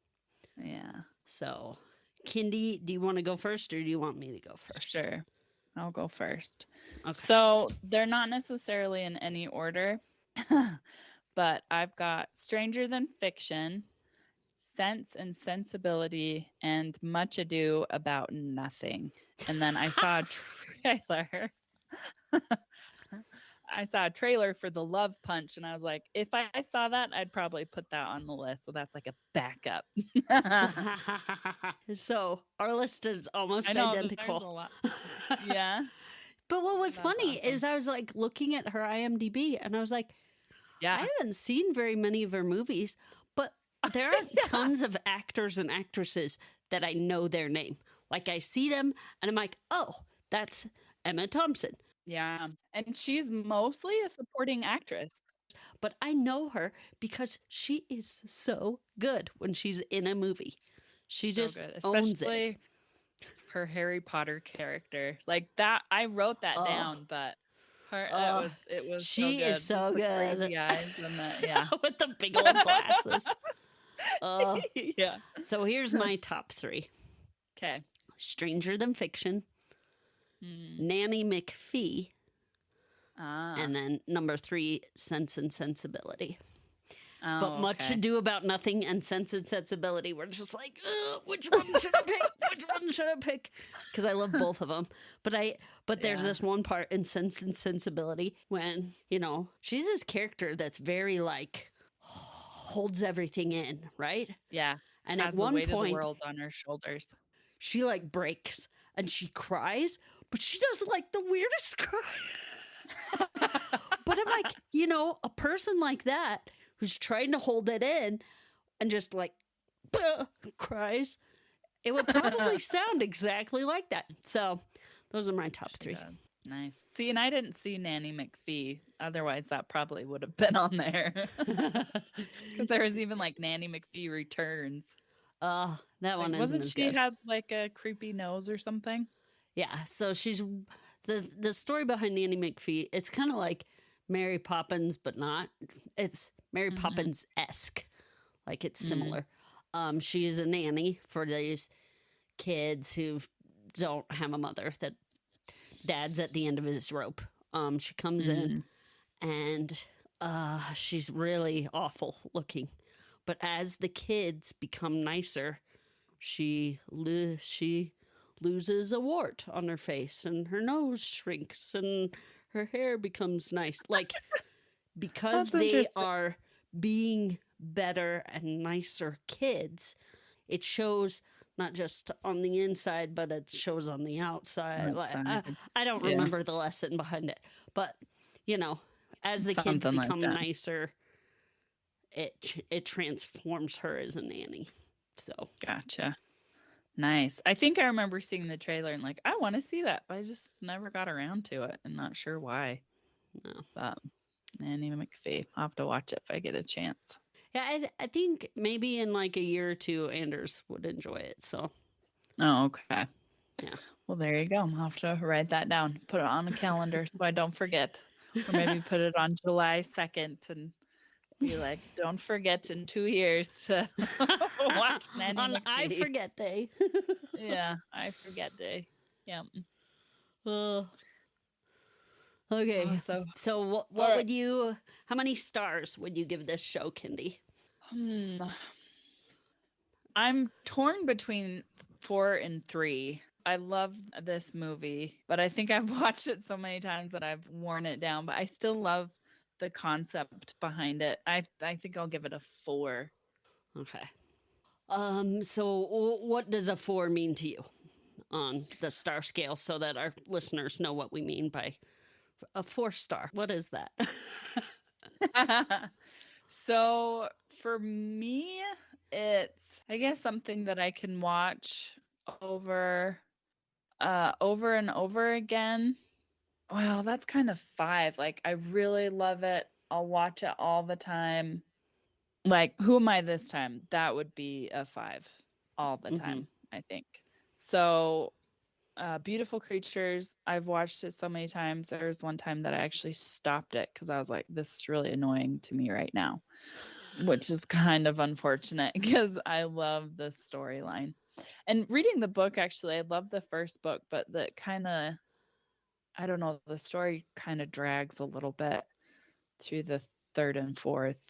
Yeah. So, Kindy, do you want to go first, or do you want me to go first? Sure. I'll go first. Okay. So they're not necessarily in any order, but I've got Stranger Than Fiction, Sense and Sensibility, and Much Ado About Nothing. And then I saw a trailer. I saw a trailer for The Love Punch, and I was like, if I saw that, I'd probably put that on the list. So that's like a backup. So our list is almost identical. Yeah. But what was funny is I was like looking at her IMDb, and I was like, yeah, I haven't seen very many of her movies, but there are tons of actors and actresses that I know their name. Like I see them, and I'm like, oh, that's Emma Thompson. Yeah, and she's mostly a supporting actress. But I know her because she is so good when she's in a movie. She so just owns it. Her Harry Potter character. Like that, I wrote that down, but it was she so good. Is so good. The eyes and the, yeah. With the big old glasses. Yeah. So here's my top 3. Okay. Stranger Than Fiction. Nanny McPhee, and then number 3, Sense and Sensibility. But Much Ado About Nothing and Sense and Sensibility, we're just like, which one should I pick? Which one should I pick? Because I love both of them. But there's this one part in Sense and Sensibility when, she's this character that's very like holds everything in, right? Yeah. And at one point, of the world on her shoulders, she like breaks and she cries. But she does like the weirdest cry. But I'm like, a person like that who's trying to hold it in and just like cries, it would probably sound exactly like that. So those are my top 3. Nice. See, and I didn't see Nanny McPhee. Otherwise, that probably would have been on there. Because there was even like Nanny McPhee Returns. That one isn't wasn't as she good. had like a creepy nose or something? Yeah, so she's the story behind Nanny McPhee. It's kind of like Mary Poppins, but not. It's Mary Poppins-esque, like it's similar. She's a nanny for these kids who don't have a mother. That dad's at the end of his rope. She comes in, and she's really awful looking. But as the kids become nicer, she loses a wart on her face, and her nose shrinks, and her hair becomes nice. Like, because they are being better and nicer kids, it shows not just on the inside, but it shows on the outside. I don't remember the lesson behind it, but as the kids become nicer, it transforms her as a nanny. So gotcha. Nice. I think I remember seeing the trailer and like, I want to see that, but I just never got around to it. I'm not sure why. No. But Nanny McPhee. I'll have to watch it if I get a chance. Yeah, I think maybe in like a year or two, Anders would enjoy it. So. Oh, okay. Yeah. Well, there you go. I'll have to write that down. Put it on a calendar so I don't forget. Or maybe put it on July 2nd and be like, don't forget in 2 years to watch Nanny on McPhee. I Forget Day. Yeah, I Forget Day. Yeah. Okay. Oh, so So what all right. would you, how many stars would you give this show, Kindy? I'm torn between 4 and 3. I love this movie, but I think I've watched it so many times that I've worn it down, but I still love the concept behind it. I think I'll give it a 4. Okay. So what does a 4 mean to you on the star scale so that our listeners know what we mean by a 4-star? What is that? So for me, it's, I guess, something that I can watch over and over again. Well, that's kind of 5. Like, I really love it. I'll watch it all the time. Like, Who Am I This Time? That would be a 5 all the time, I think. So, Beautiful Creatures, I've watched it so many times. There was one time that I actually stopped it because I was like, this is really annoying to me right now, which is kind of unfortunate because I love the storyline. And reading the book, actually, I love the first book, but the kind of, I don't know, the story kind of drags a little bit through the 3rd and 4th,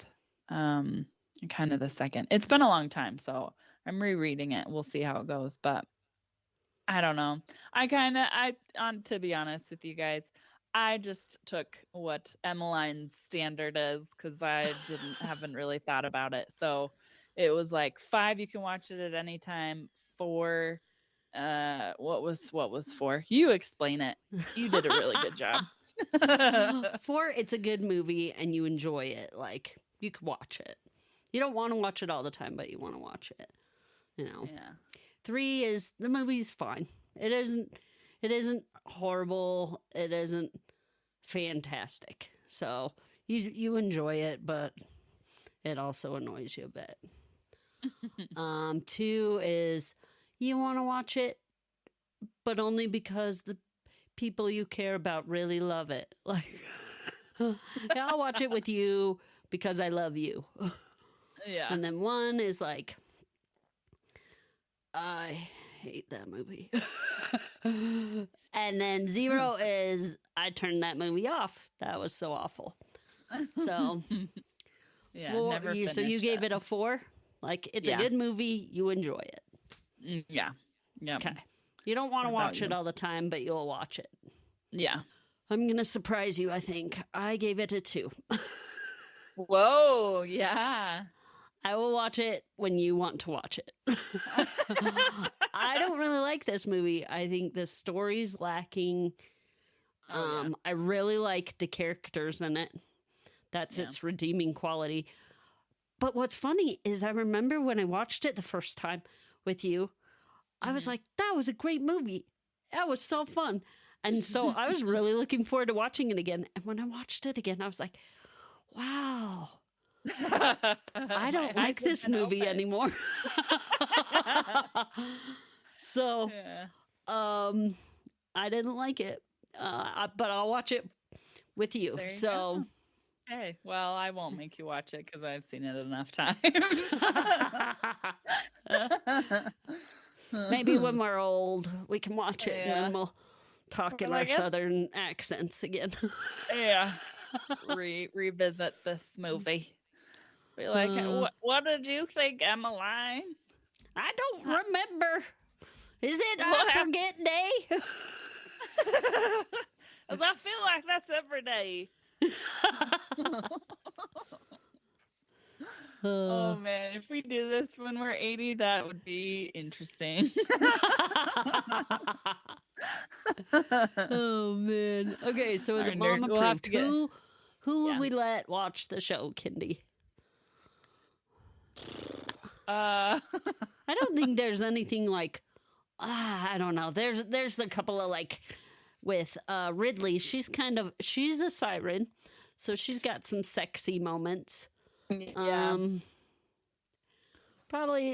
and kind of the 2nd. It's been a long time, so I'm rereading it. We'll see how it goes, but I don't know. To be honest with you guys, I just took what Emmeline's standard is because I haven't really thought about it. So it was like 5, you can watch it at any time. 4, what was 4? You explain it. You did a really good job. 4, it's a good movie and you enjoy it. Like, you could watch it. You don't want to watch it all the time, but you want to watch it. You know. Yeah. 3 is, the movie's fine. It isn't horrible. It isn't fantastic. So you enjoy it, but it also annoys you a bit. 2 is, you want to watch it, but only because the people you care about really love it. Like, I'll watch it with you because I love you. Yeah. And then 1 is like, I hate that movie. And then 0 is, I turned that movie off. That was so awful. So, yeah, 4, never so you gave it a 4? Like, it's a good movie. You enjoy it. Yeah. Yeah. Okay. You don't want to watch it all the time, but you'll watch it. Yeah. I'm going to surprise you, I think. I gave it a 2. Whoa, yeah. I will watch it when you want to watch it. I don't really like this movie. I think the story's lacking. I really like the characters in it. That's its redeeming quality. But what's funny is I remember when I watched it the first time with you, I was like, that was a great movie. That was so fun. And so I was really looking forward to watching it again. And when I watched it again, I was like, wow. I don't like this movie anymore. So, I didn't like it. But I'll watch it with you. So, hey, well, I won't make you watch it because I've seen it enough times. Maybe when we're old, we can watch it and then we'll talk in our southern accents again. Yeah. Revisit this movie. Be like, what did you think, Emmeline? I don't remember. Is it I forget day? Because I feel like that's every day. Oh man, if we do this when we're 80, that would be interesting. Oh man. Okay, so is it mom approved? Who would we let watch the show, Kindy? I don't think there's anything like, I don't know. There's a couple of like with Ridley. She's a siren, so she's got some sexy moments. Yeah.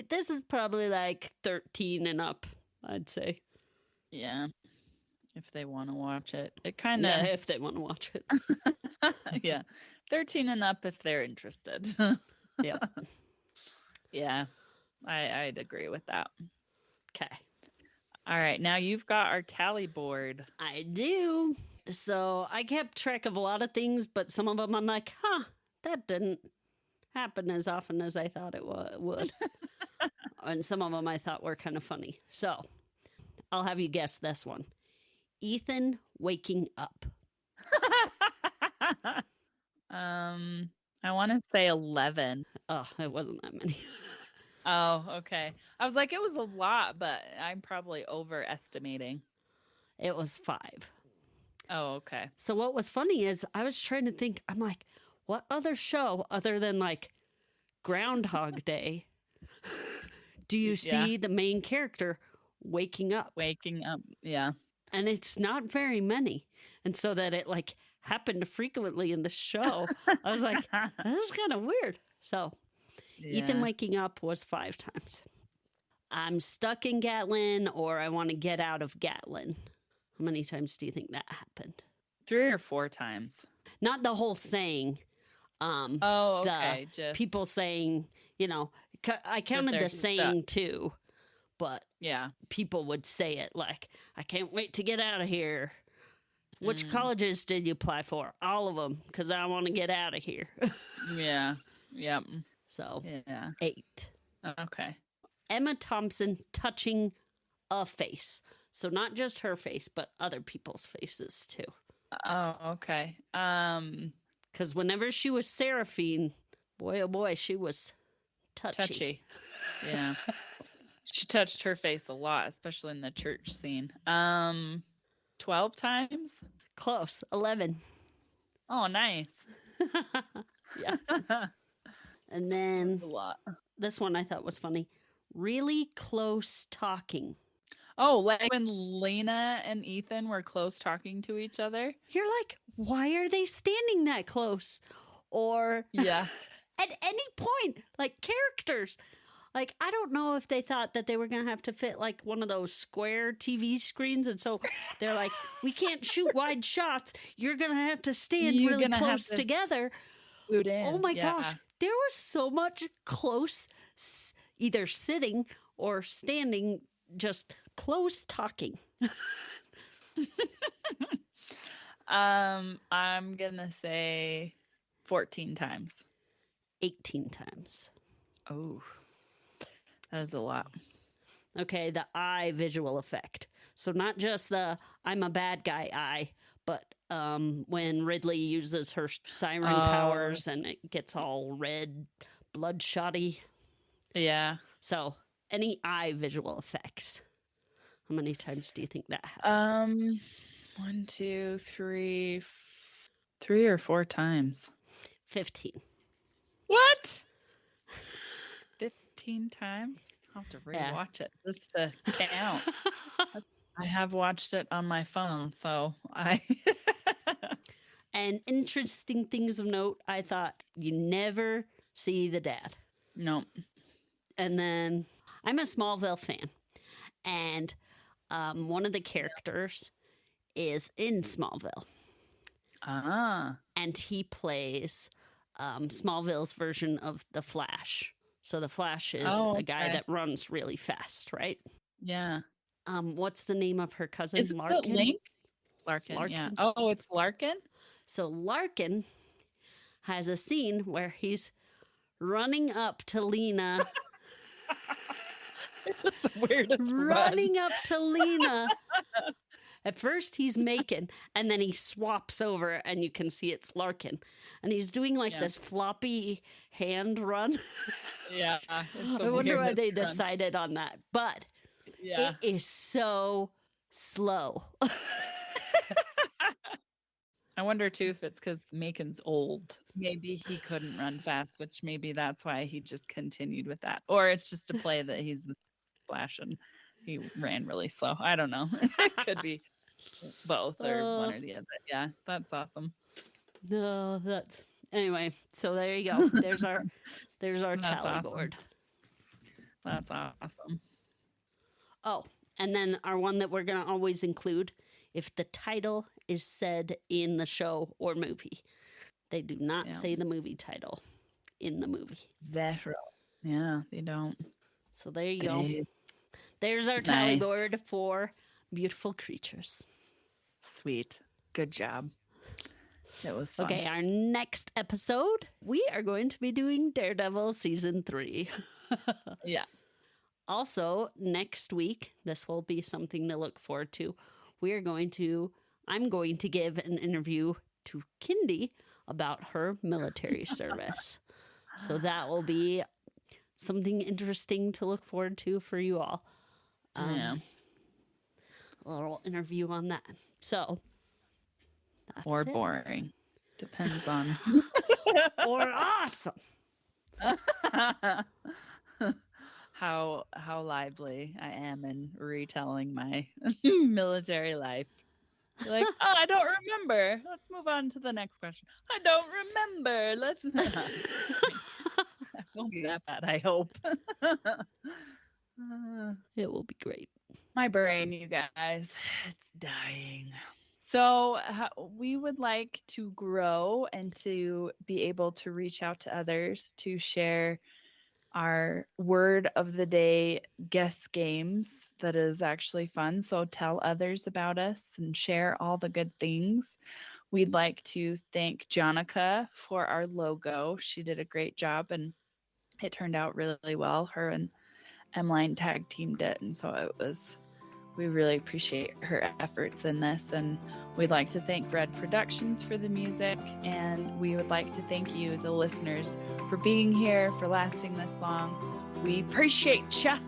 This is probably like 13 and up, I'd say. Yeah. If they want to watch it. It kind of... Yeah, if they want to watch it. Yeah. 13 and up if they're interested. Yeah. Yeah. I'd agree with that. Okay. All right. Now you've got our tally board. I do. So I kept track of a lot of things, but some of them I'm like, that didn't happen as often as I thought it would. And some of them I thought were kind of funny. So I'll have you guess this one. Ethan waking up. I want to say 11. Oh, it wasn't that many. Oh, okay. I was like, it was a lot, but I'm probably overestimating. It was 5. Oh, okay. So what was funny is I was trying to think, I'm like, what other show other than like Groundhog Day do you see the main character waking up? Waking up, yeah. And it's not very many. And so that it like happened frequently in the show, I was like, this is kind of weird. So Ethan waking up was 5 times. I'm stuck in Gatlin, or I want to get out of Gatlin. How many times do you think that happened? 3 or 4 times. Not the whole saying. Okay. Just people saying, you know, I counted the saying too, but people would say it like, I can't wait to get out of here. Which colleges did you apply for? All of them, because I want to get out of here. Yeah. Yep. So 8. Okay. Emma Thompson touching a face. So not just her face, but other people's faces too. Oh, okay. Because whenever she was Seraphine, boy, oh boy, she was touchy. Yeah. She touched her face a lot, especially in the church scene. 12 times? Close. 11. Oh, nice. Yeah. And then a lot. This one I thought was funny. Really close talking. Oh, like when Lena and Ethan were close talking to each other? You're like, why are they standing that close? Or at any point, like characters. Like, I don't know if they thought that they were going to have to fit like one of those square TV screens. And so they're like, we can't shoot wide shots. You're going to have to stand really close together. Oh my gosh. There was so much close, either sitting or standing, just close talking. I'm going to say 14 times. 18 times. Oh. That is a lot. Okay, the eye visual effect. So not just the I'm a bad guy eye, but when Ridley uses her siren powers and it gets all red, bloodshotty. Yeah. So any eye visual effects. How many times do you think that happened? 1, 2, 3, 3 or 4 times. 15. What? 15 times? I'll have to rewatch it just to count. I have watched it on my phone, so I... And interesting things of note, I thought you never see the dad. No. And then I'm a Smallville fan, and one of the characters is in Smallville. And he plays Smallville's version of the Flash. So the Flash is a guy that runs really fast, right? Yeah. What's the name of her cousin? Is it Larkin? Link? Larkin, yeah. Oh, it's Larkin? So Larkin has a scene where he's running up to Lena. It's just the weirdest running up to Lena. At first he's making, and then he swaps over and you can see it's Larkin. And he's doing like this floppy hand run. Yeah. I wonder why they decided on that. But it is so slow. I wonder too if it's because Macon's old. Maybe he couldn't run fast, which maybe that's why he just continued with that. Or it's just a play that he's the Flash and he ran really slow. I don't know. It could be both or one or the other. Yeah, that's awesome. No, that's anyway. So there you go. There's our tally board. That's awesome. Oh, and then our one that we're gonna always include if the title is said in the show or movie. They do not say the movie title in the movie. Zero. Yeah, they don't. So there you go. There's our tally board for beautiful creatures. Sweet. Good job. It was fun. Okay, our next episode, we are going to be doing Daredevil Season 3. Yeah. Also, next week, this will be something to look forward to. I'm going to give an interview to Kindy about her military service. So that will be something interesting to look forward to for you all. Yeah. A little interview on that. So, that's Or it. boring. Depends on. Or awesome. How lively I am in retelling my military life. You're like, oh, I don't remember. Let's move on to the next question. I don't remember. Let's. It won't be that bad, I hope. It will be great. My brain, you guys, it's dying. So we would like to grow and to be able to reach out to others to share our word of the day guess games. That is actually fun. So tell others about us and share all the good things. We'd like to thank Jonica for our logo. She did a great job and it turned out really well. Her and Emmeline tag teamed it. And so we really appreciate her efforts in this. And we'd like to thank Red Productions for the music. And we would like to thank you, the listeners, for being here, for lasting this long. We appreciate ya.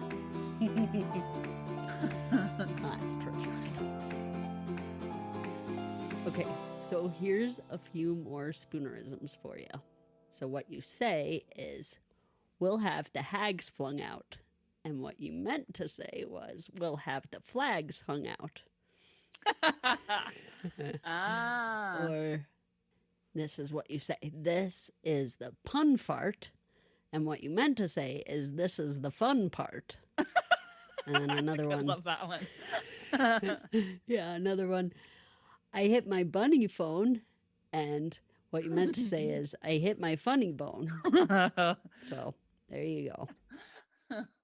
That's perfect. Okay, so here's a few more Spoonerisms for you. So what you say is, we'll have the hags flung out. And what you meant to say was, we'll have the flags hung out. Or, this is what you say, this is the pun fart. And what you meant to say is, this is the fun part. And then another one. I love that one. Yeah, another one. I hit my bunny phone. And what you meant to say is, I hit my funny bone. So, there you go.